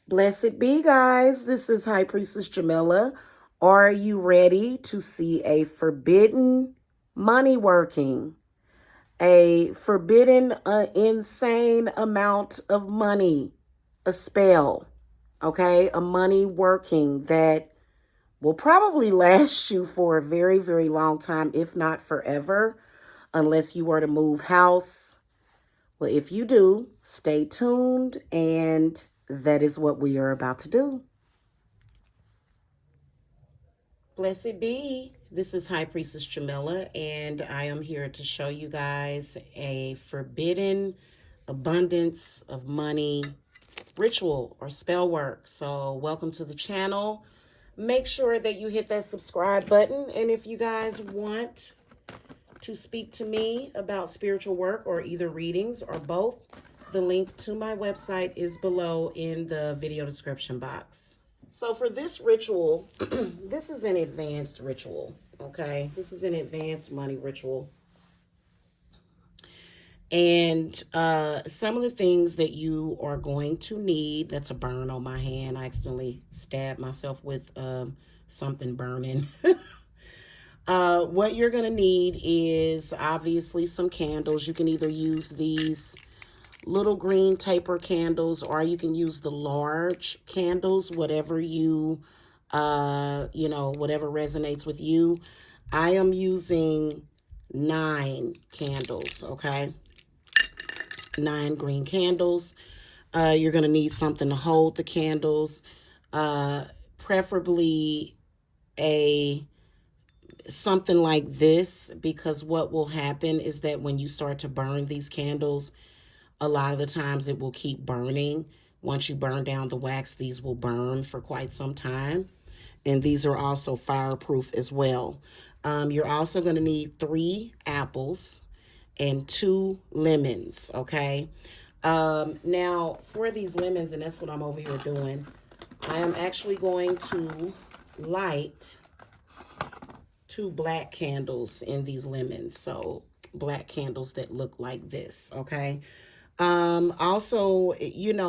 Blessed be, guys. This is High Priestess Jamila. Are you ready to see a forbidden money working? A forbidden, insane amount of money, a spell, okay? A money working that will probably last you for a very, very long time, if not forever, unless you were to move house. Well, if you do, stay tuned, and that is what we are about to do. Blessed be. This is High Priestess Jamila, and I am here to show you guys a forbidden abundance of money ritual or spell work. So, welcome to the channel. Make sure that you hit that subscribe button, and if you guys want to speak to me about spiritual work or either readings or both, the link to my website is below in the video description box. So for this ritual, this is an advanced ritual, okay? This is an advanced money ritual. And some of the things that you are going to need, that's a burn on my hand. I accidentally stabbed myself with something burning. What you're going to need is obviously some candles. You can either use these little green taper candles, or you can use the large candles, whatever you, whatever resonates with you. I am using 9 candles, okay? 9 green candles. You're going to need something to hold the candles, preferably something like this, because what will happen is that when you start to burn these candles, a lot of the times it will keep burning. Once you burn down the wax, these will burn for quite some time. And these are also fireproof as well. You're also going to need 3 apples and 2 lemons, okay? Now, for these lemons, and that's what I'm over here doing, I am actually going to light 2 black candles in these lemons. So, black candles that look like this, okay? Also,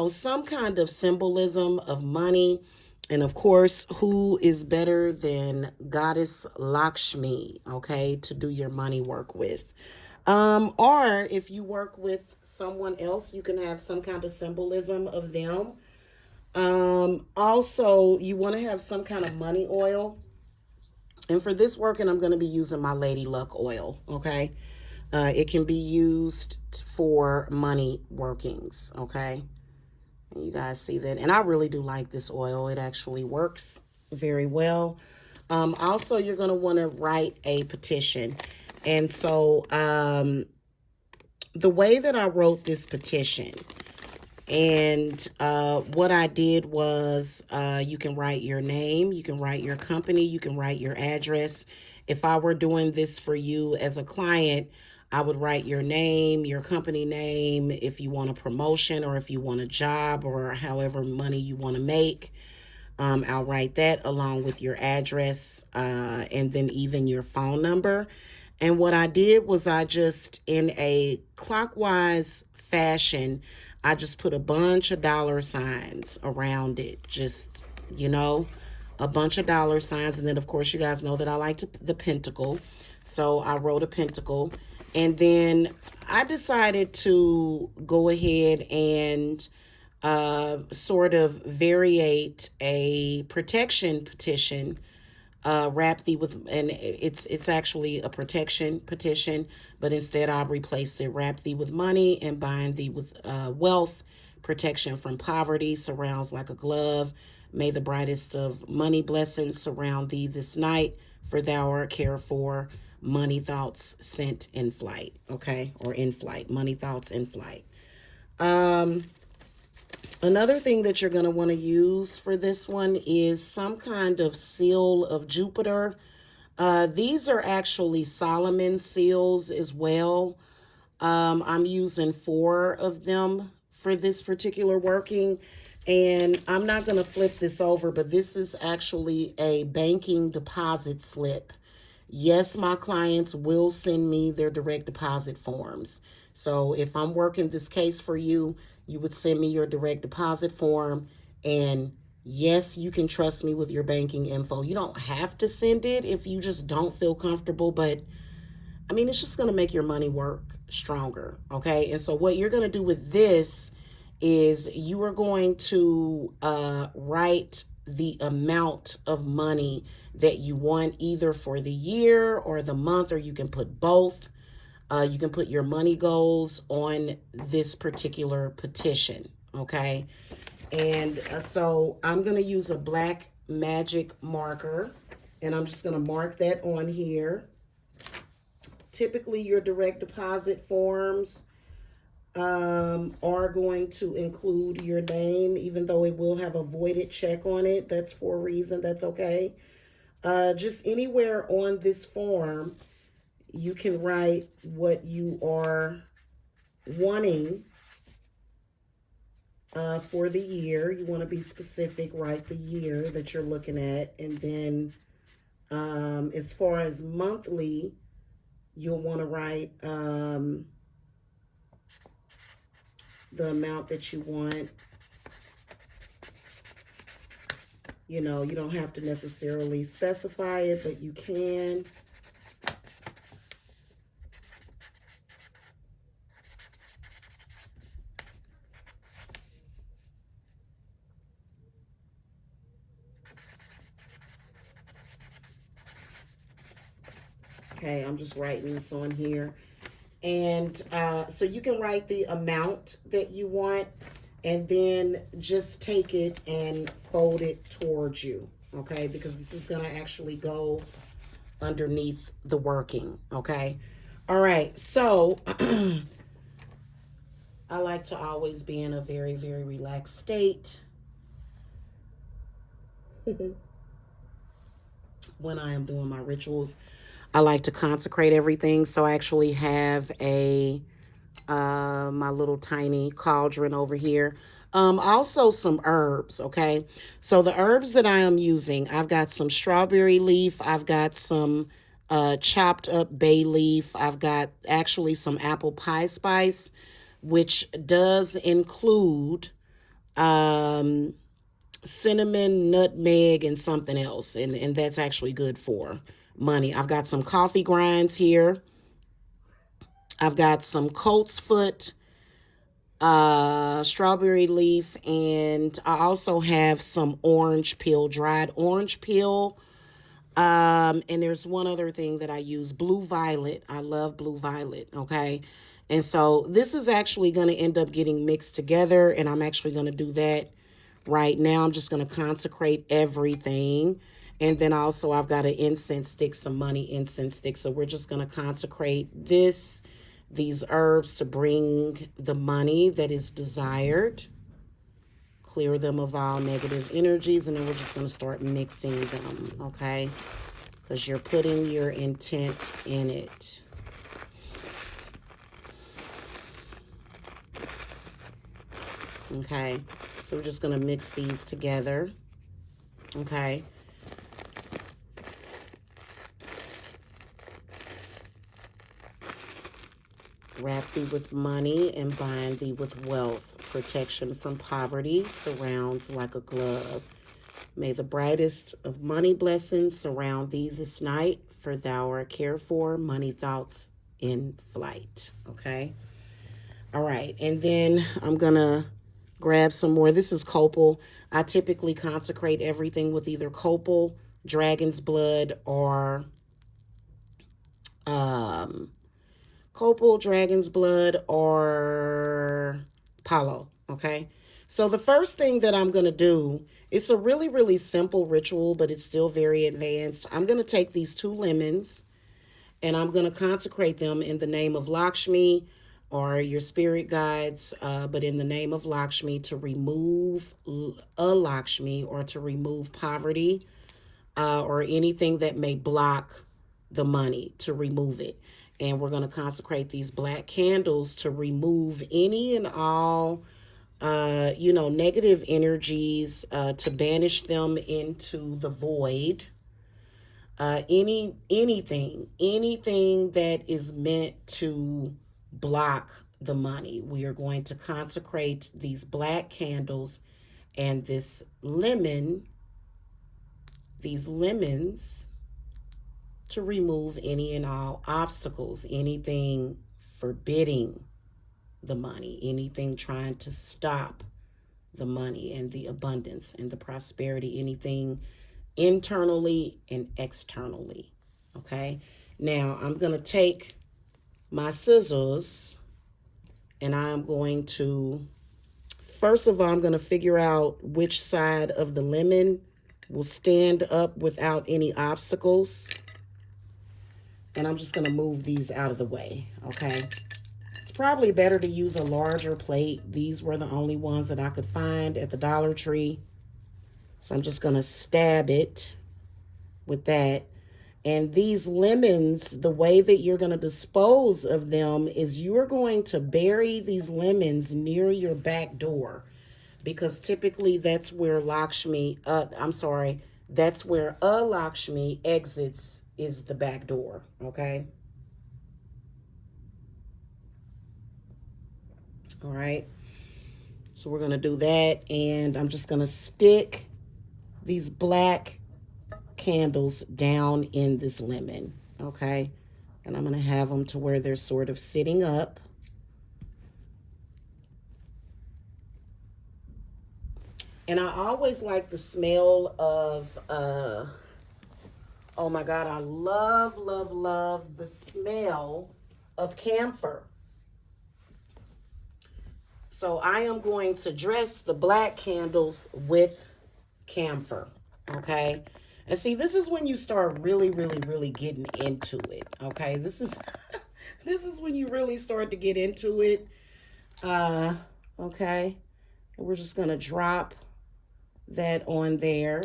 some kind of symbolism of money. And of course, who is better than Goddess Lakshmi, okay, to do your money work with? Or if you work with someone else, you can have some kind of symbolism of them. Also, you want to have some kind of money oil. And for this working, I'm going to be using my Lady Luck oil, okay? It can be used for money workings, okay? And you guys see that. And I really do like this oil. It actually works very well. Also, you're going to want to write a petition. And so the way that I wrote this petition, and what I did was you can write your name, you can write your company, you can write your address. If I were doing this for you as a client, I would write your name, your company name, if you want a promotion or if you want a job or however money you want to make. I'll write that along with your address and then even your phone number. And what I did was I just, in a clockwise fashion, I just put a bunch of dollar signs around it. Just, a bunch of dollar signs. And then, of course, you guys know that I like the pentacle. So I wrote a pentacle. And then I decided to go ahead and sort of variate a protection petition, wrap thee with, and it's actually a protection petition, but instead I replaced it, wrap thee with money and bind thee with wealth, protection from poverty surrounds like a glove. May the brightest of money blessings surround thee this night, for thou art cared for. Money thoughts sent in flight, okay, or in flight. Money thoughts in flight. Another thing that you're going to want to use for this one is some kind of seal of Jupiter. These are actually Solomon seals as well. I'm using 4 of them for this particular working. And I'm not going to flip this over, but this is actually a banking deposit slip. Yes, my clients will send me their direct deposit forms. So if I'm working this case for you, you would send me your direct deposit form, And yes, you can trust me with your banking info. You don't have to send it if you just don't feel comfortable, but I mean, it's just going to make your money work stronger. Okay. And so, what you're going to do with this is you are going to write the amount of money that you want either for the year or the month, or you can put both. You can put your money goals on this particular petition. Okay. And so I'm going to use a black magic marker, and I'm just going to mark that on here. Typically, your direct deposit forms are going to include your name, even though it will have a voided check on it. That's for a reason. That's okay. Just anywhere on this form, you can write what you are wanting for the year. You want to be specific, write the year that you're looking at. And then as far as monthly, you'll want to write the amount that you want. You know, you don't have to necessarily specify it, but you can. Okay, I'm just writing this on here. And so you can write the amount that you want, and then just take it and fold it towards you, okay? Because this is going to actually go underneath the working, okay? All right, so I like to always be in a very, very relaxed state when I am doing my rituals. I like to consecrate everything, so I actually have a my little tiny cauldron over here. Also some herbs, okay? So the herbs that I am using, I've got some strawberry leaf, I've got some chopped up bay leaf, I've got actually some apple pie spice, which does include um, cinnamon, nutmeg, and something else, and that's actually good for money. I've got some coffee grinds here. I've got some colt's foot, strawberry leaf, and I also have some orange peel, dried orange peel. And there's one other thing that I use, blue violet. I love blue violet, okay? And so this is actually going to end up getting mixed together, and I'm actually going to do that right now. I'm just going to consecrate everything. And then also I've got an incense stick, some money incense stick. So we're just going to consecrate these herbs to bring the money that is desired, clear them of all negative energies, and then we're just going to start mixing them, okay? Because you're putting your intent in it. Okay, so we're just going to mix these together, okay? Wrap thee with money and bind thee with wealth. Protection from poverty surrounds like a glove. May the brightest of money blessings surround thee this night, for thou art cared for, money thoughts in flight. Okay? All right. And then I'm going to grab some more. This is copal. I typically consecrate everything with either copal, dragon's blood, or copal, dragon's blood, or palo, okay? So the first thing that I'm going to do, it's a really, really simple ritual, but it's still very advanced. I'm going to take these 2 lemons, and I'm going to consecrate them in the name of Lakshmi or your spirit guides, but in the name of Lakshmi, to remove a Lakshmi, or to remove poverty, or anything that may block the money, to remove it. And we're going to consecrate these black candles to remove any and all, negative energies, to banish them into the void. Anything that is meant to block the money, we are going to consecrate these black candles And this lemon, these lemons, to remove any and all obstacles, anything forbidding the money, anything trying to stop the money and the abundance and the prosperity, anything internally and externally. Okay. Now I'm going to take my scissors and I'm going to, first of all, I'm going to figure out which side of the lemon will stand up without any obstacles. And I'm just going to move these out of the way. Okay. It's probably better to use a larger plate. These were the only ones that I could find at the Dollar Tree. So I'm just going to stab it with that. And these lemons, the way that you're going to dispose of them is you're going to bury these lemons near your back door, because typically that's where that's where a Lakshmi exits, is the back door. Okay. All right. So we're going to do that. And I'm just going to stick these black candles down in this lemon. Okay. And I'm going to have them to where they're sort of sitting up. And I always like the smell of, oh my God, I love, love, love the smell of camphor. So I am going to dress the black candles with camphor. Okay. And see, this is when you start really, really, really getting into it. Okay. This is this is when you really start to get into it. Okay. And we're just gonna drop that on there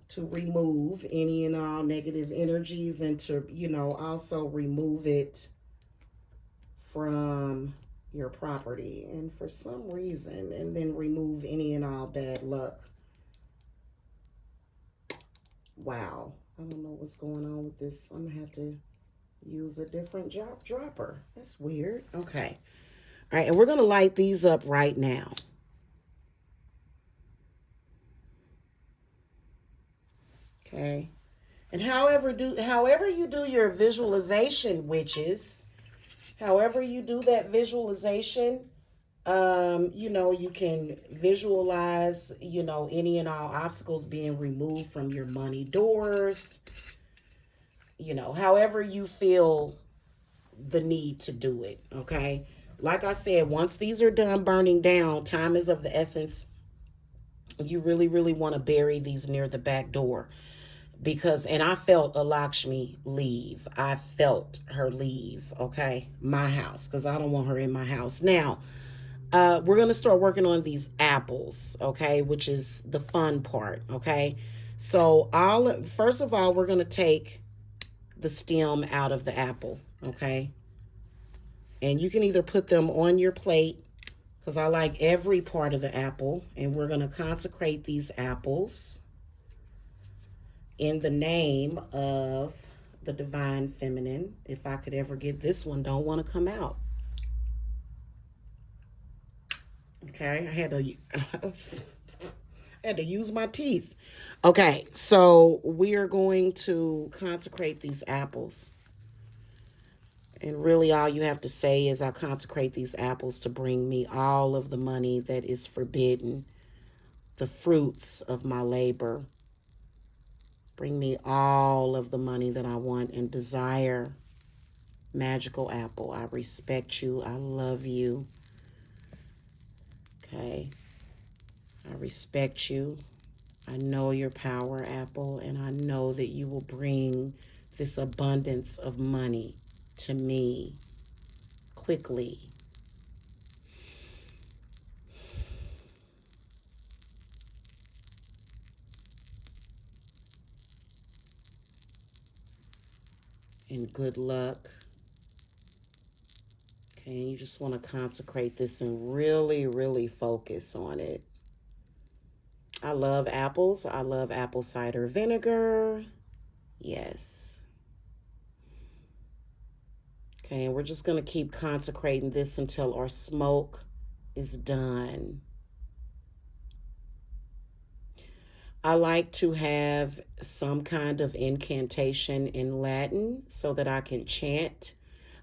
to remove any and all negative energies, and to, also remove it from your property, and for some reason, and then remove any and all bad luck. Wow, I don't know what's going on with this. I'm gonna have to use a different dropper. That's weird. Okay. All right, and we're gonna light these up right now. Okay. And however you do your visualization, witches, however you do that visualization, you can visualize, any and all obstacles being removed from your money doors, however you feel the need to do it. Okay. Like I said, once these are done burning down, time is of the essence. You really, really want to bury these near the back door, because, and I felt a Lakshmi leave. I felt her leave. Okay. My house, because I don't want her in my house. Now, we're going to start working on these apples, okay, which is the fun part, okay? So first of all, we're going to take the stem out of the apple, okay? And you can either put them on your plate, because I like every part of the apple, and we're going to consecrate these apples in the name of the divine feminine. If I could ever get this one, don't want to come out. Okay, I had to use my teeth. Okay, so we are going to consecrate these apples. And really all you have to say is, I consecrate these apples to bring me all of the money that is forbidden, the fruits of my labor. Bring me all of the money that I want and desire. Magical apple, I respect you. I love you. Okay. I respect you. I know your power, apple, and I know that you will bring this abundance of money to me quickly. And good luck. Okay, you just want to consecrate this and really, really focus on it. I love apples. I love apple cider vinegar. Yes. Okay, and we're just going to keep consecrating this until our smoke is done. I like to have some kind of incantation in Latin so that I can chant.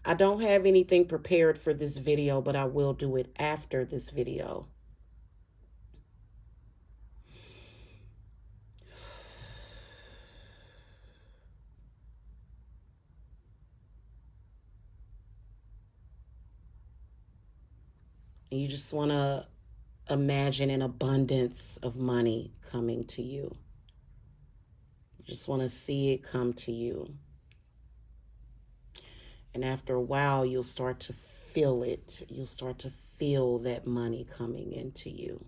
I don't have anything prepared for this video, but I will do it after this video. And you just want to imagine an abundance of money coming to you. You just want to see it come to you. And after a while, you'll start to feel it. You'll start to feel that money coming into you.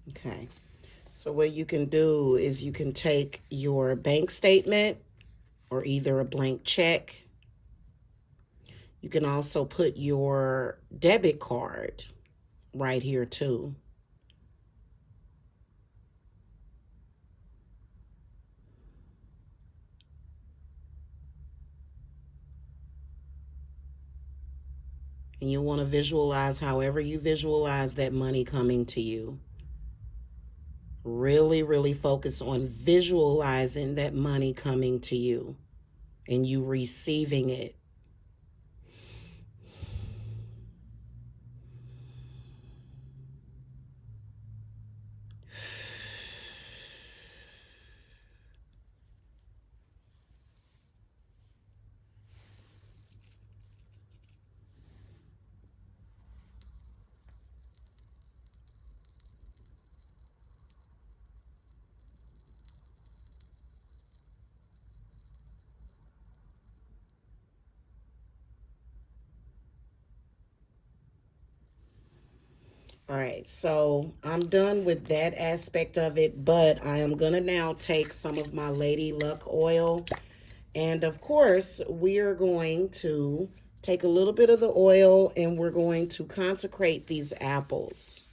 Okay. So what you can do is you can take your bank statement or either a blank check. You can also put your debit card right here too. And you want to visualize however you visualize that money coming to you. Really, really focus on visualizing that money coming to you and you receiving it. All right, so I'm done with that aspect of it, but I am going to now take some of my Lady Luck oil. And of course, we are going to take a little bit of the oil and we're going to consecrate these apples.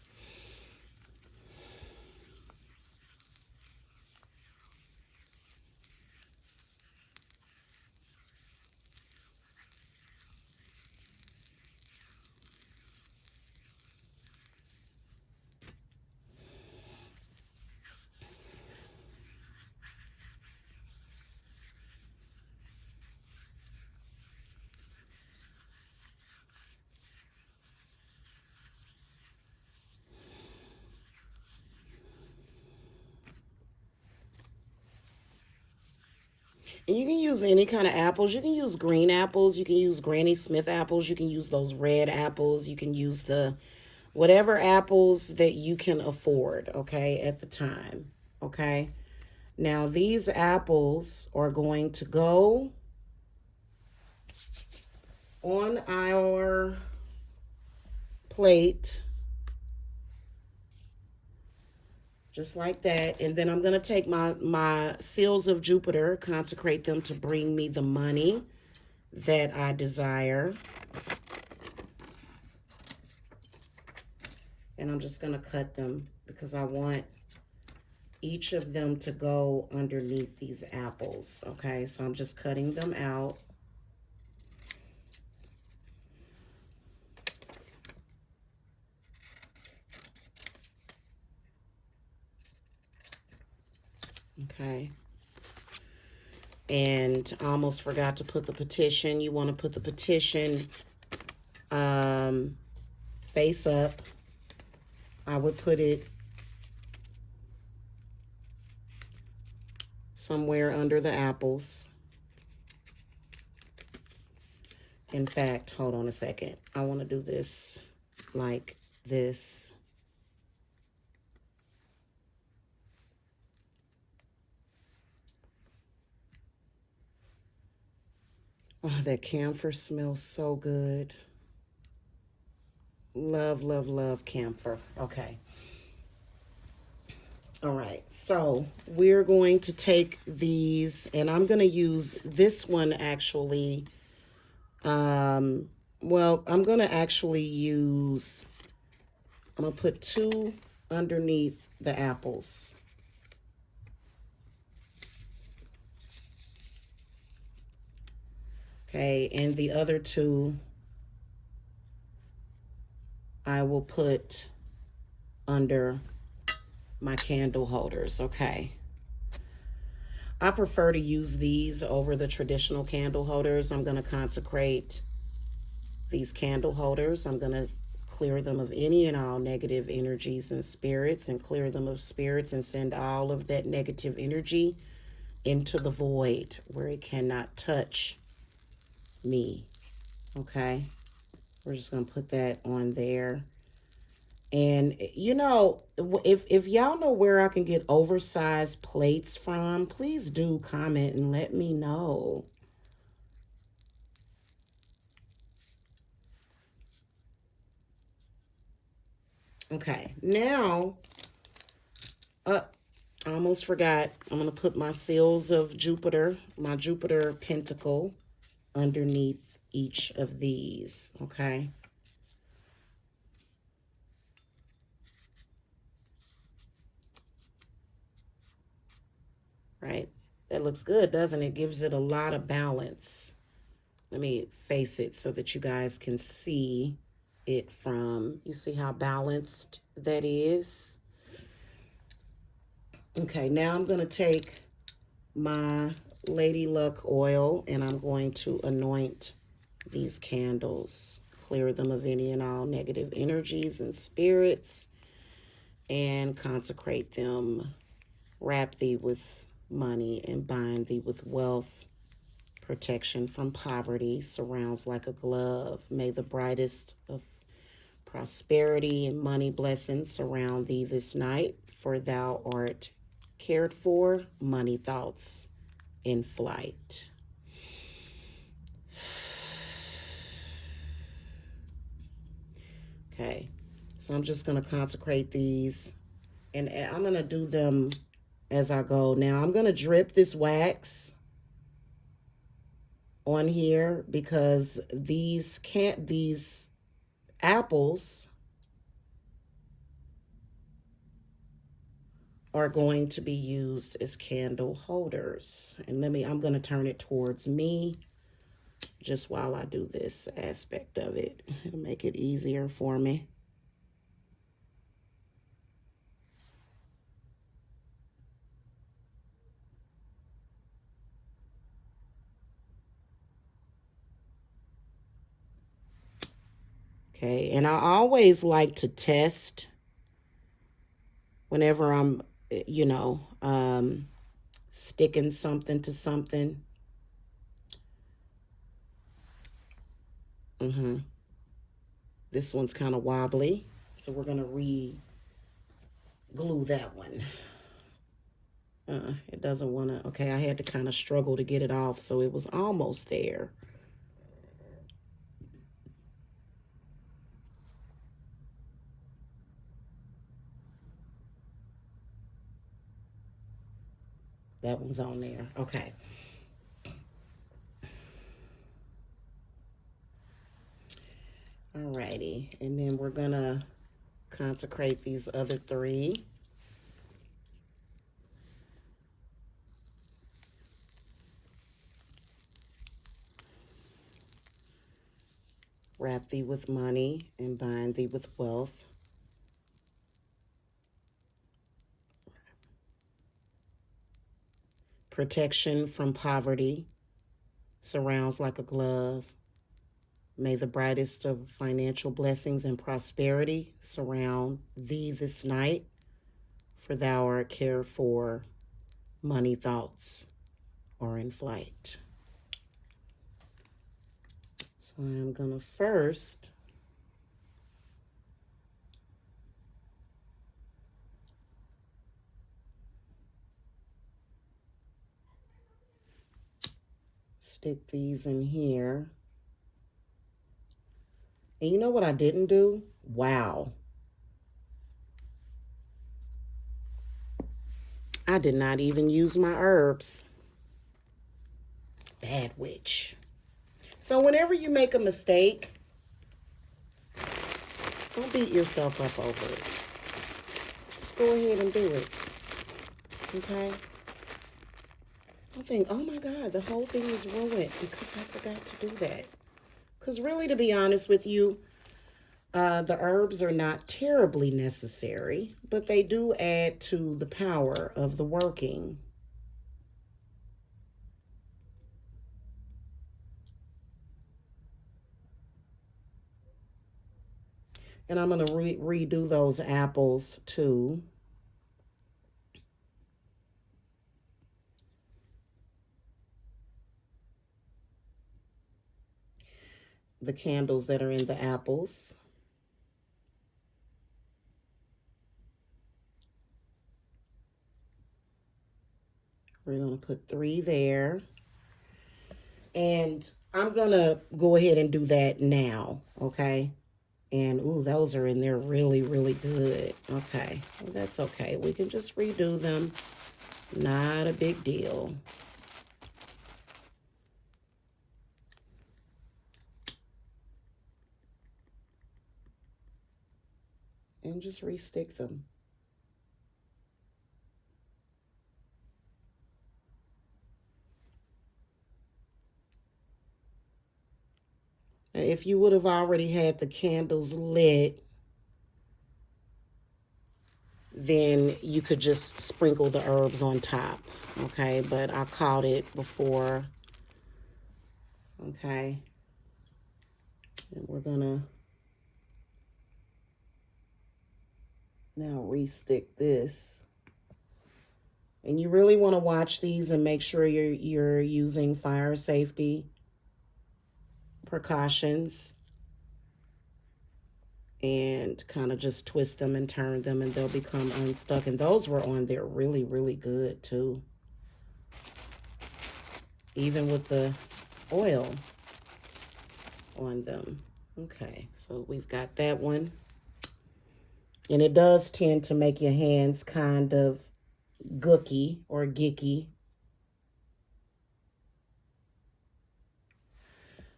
And you can use any kind of apples. You can use green apples. You can use Granny Smith apples. You can use those red apples. You can use the whatever apples that you can afford, okay, at the time, okay? Now, these apples are going to go on our plate just like that. And then I'm going to take my seals of Jupiter, consecrate them to bring me the money that I desire. And I'm just going to cut them because I want each of them to go underneath these apples. Okay, so I'm just cutting them out. Okay. And I almost forgot to put the petition. You want to put the petition face up. I would put it somewhere under the apples. In fact, hold on a second. I want to do this like this. Oh, that camphor smells so good. Love, love, love camphor. Okay. All right. So we're going to take these, and I'm going to use this one actually. Well, I'm going to actually use, I'm going to put two underneath the apples. Okay. And the other two, I will put under my candle holders. Okay. I prefer to use these over the traditional candle holders. I'm going to consecrate these candle holders. I'm going to clear them of any and all negative energies and spirits, and clear them of spirits, and send all of that negative energy into the void where it cannot touch me. Okay. We're just going to put that on there. And you know, if y'all know where I can get oversized plates from, please do comment and let me know. Okay, now, I almost forgot. I'm going to put my seals of Jupiter, my Jupiter pentacle, underneath each of these. Okay. Right. That looks good, doesn't it? Gives it a lot of balance. Let me face it so that you guys can see it from, you see how balanced that is? Okay, now I'm going to take my Lady Luck oil and I'm going to anoint these candles, clear them of any and all negative energies and spirits, and consecrate them. Wrap thee with money and bind thee with wealth. Protection from poverty surrounds like a glove. May the brightest of prosperity and money blessings surround thee this night, for thou art cared for, money thoughts in flight. Okay, so I'm just going to consecrate these, and I'm going to do them as I go. Now I'm going to drip this wax on here because these apples are going to be used as candle holders. And I'm going to turn it towards me just while I do this aspect of it. It'll make it easier for me. Okay, and I always like to test whenever I'm, you know, sticking something to something. This one's kind of wobbly, so we're going to re-glue that one. It doesn't want to, okay, I had to kind of struggle to get it off, so it was almost there. That one's on there. Okay. Alrighty, and then we're gonna consecrate these other three. Wrap thee with money and bind thee with wealth. Protection from poverty surrounds like a glove. May the brightest of financial blessings and prosperity surround thee this night, for thou art cared for, money thoughts are in flight. So I'm going to first stick these in here. And you know what I didn't do? Wow. I did not even use my herbs. Bad witch. So whenever you make a mistake, don't beat yourself up over it. Just go ahead and do it. Okay? Don't think, oh my God, the whole thing is ruined because I forgot to do that. Because really, to be honest with you, the herbs are not terribly necessary, but they do add to the power of the working. And I'm going to redo those apples too. The candles that are in the apples. We're going to put 3 there. And I'm going to go ahead and do that now, okay? And, ooh, those are in there really, really good. Okay, well, that's okay. We can just redo them. Not a big deal. And just restick them. If you would have already had the candles lit, then you could just sprinkle the herbs on top, okay? But I caught it before, okay? And we're gonna now restick this. And you really want to watch these and make sure you're using fire safety precautions. And kind of just twist them and turn them and they'll become unstuck. And those were on there really, really good too. Even with the oil on them. Okay, so we've got that one. And it does tend to make your hands kind of gooky or gicky.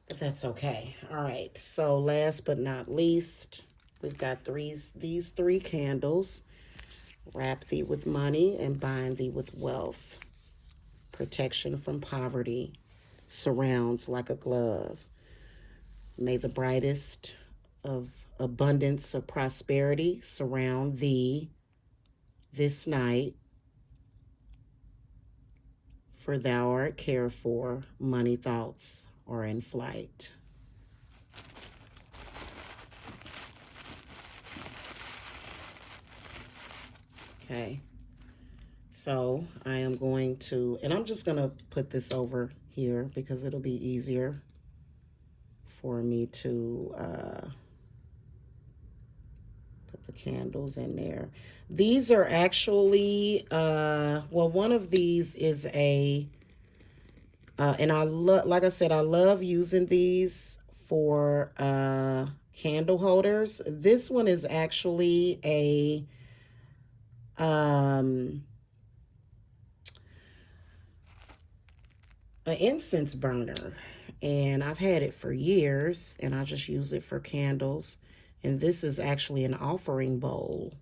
But that's okay. All right, so last but not least, we've got these 3 candles. Wrap thee with money and bind thee with wealth. Protection from poverty surrounds like a glove. May the brightest of abundance of prosperity surround thee this night, for thou art cared for, money thoughts are in flight. Okay, so I am going to, and I'm just going to put this over here because it'll be easier for me to put the candles in there. These are actually, well, one of these is a, and I love, like I said, I love using these for candle holders. This one is actually a, an incense burner. And I've had it for years, and I just use it for candles. And this is actually an offering bowl.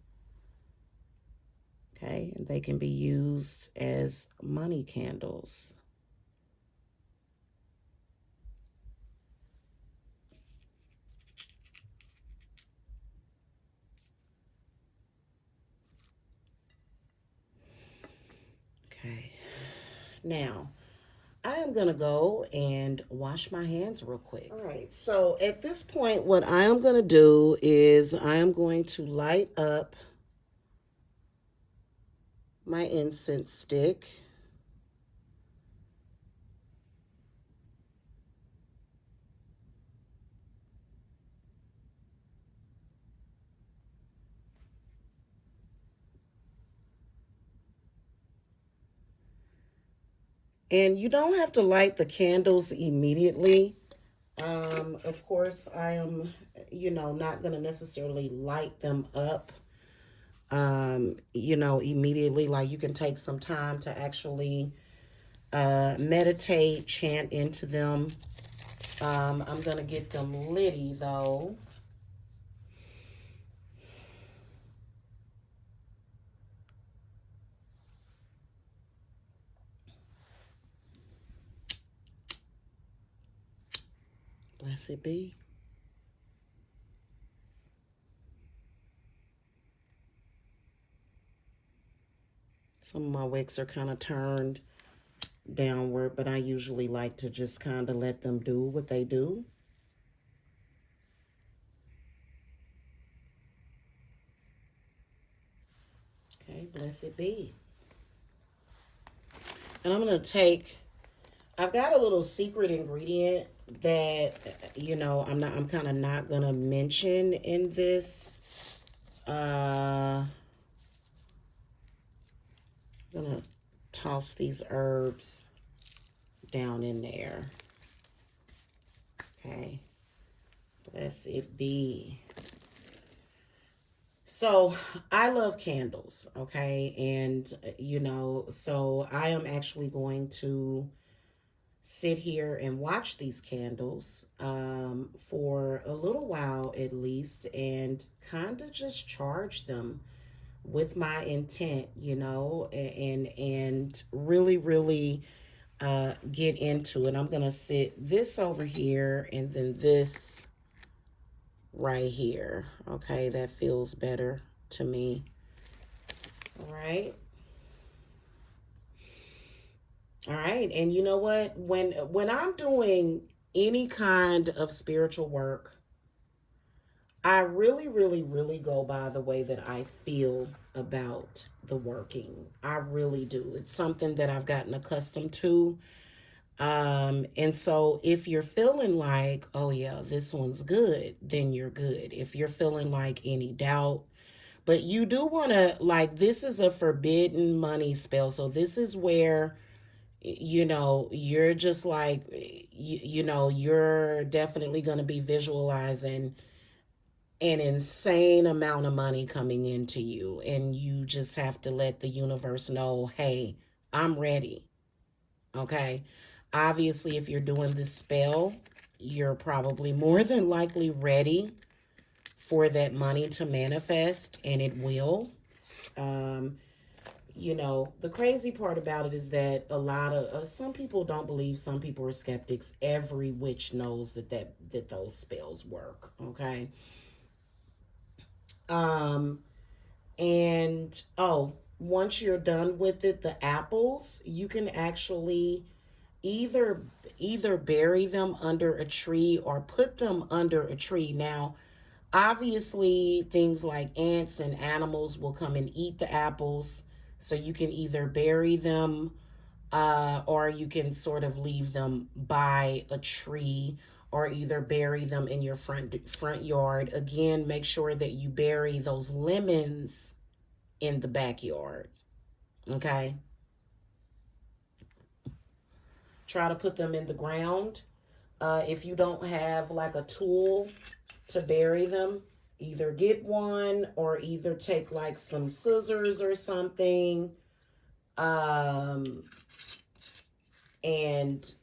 Okay, and they can be used as money candles. Okay, now I am gonna go and wash my hands real quick. All right, so at this point, what I am gonna do is I am going to light up my incense stick. And you don't have to light the candles immediately. Of course, I am, not going to necessarily light them up, immediately. Like, you can take some time to actually meditate, chant into them. I'm going to get them litty, though. Blessed be. Some of my wicks are kind of turned downward, but I usually like to just kind of let them do what they do. Okay, blessed be. And I'm going to take, I've got a little secret ingredient that, I'm kind of not going to mention in this. I'm going to toss these herbs down in there. Okay. Blessed be. So I love candles, okay? And, so I am actually going to sit here and watch these candles for a little while at least, and kind of just charge them with my intent, and really, really get into it. I'm going to sit this over here and then this right here. Okay, that feels better to me. All right. All right. And you know what? When I'm doing any kind of spiritual work, I really, really, really go by the way that I feel about the working. I really do. It's something that I've gotten accustomed to. And so if you're feeling like, oh yeah, this one's good, then you're good. If you're feeling like any doubt, but you do want to, like, this is a forbidden money spell. So this is where, you're just like, you're definitely going to be visualizing an insane amount of money coming into you. And you just have to let the universe know, hey, I'm ready. Okay. Obviously, if you're doing this spell, you're probably more than likely ready for that money to manifest, and it will. Um, the crazy part about it is that a lot of some people don't believe, some people are skeptics. Every witch knows that those spells work. Okay. Um, and once you're done with it, the apples, you can actually either bury them under a tree or put them under a tree. Now, obviously, things like ants and animals will come and eat the apples, so you can either bury them, or you can sort of leave them by a tree, or either bury them in your front yard. Again, make sure that you bury those lemons in the backyard. Okay. Try to put them in the ground. If you don't have like a tool to bury them, either get one or either take like some scissors or something, and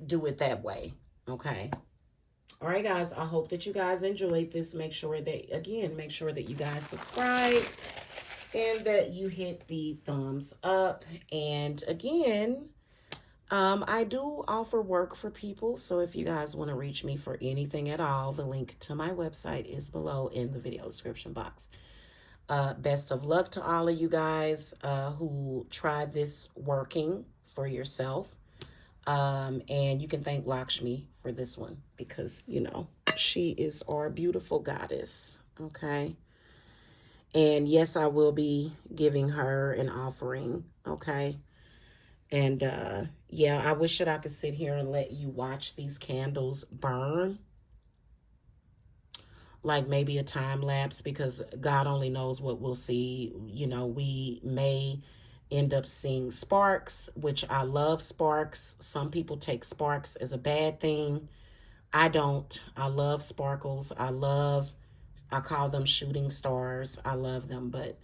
do it that way. Okay. All right, guys. I hope that you guys enjoyed this. Make sure that you guys subscribe and that you hit the thumbs up. And again, I do offer work for people, so if you guys want to reach me for anything at all, the link to my website is below in the video description box. Best of luck to all of you guys who try this working for yourself. And you can thank Lakshmi for this one because, she is our beautiful goddess. Okay. And yes, I will be giving her an offering. Okay. And yeah, I wish that I could sit here and let you watch these candles burn, like maybe a time lapse, because God only knows what we'll see. We may end up seeing sparks, which I love sparks. Some people take sparks as a bad thing. I don't. I love sparkles. I call them shooting stars. I love them. But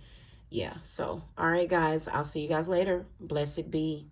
yeah, so all right, guys, I'll see you guys later. Blessed be.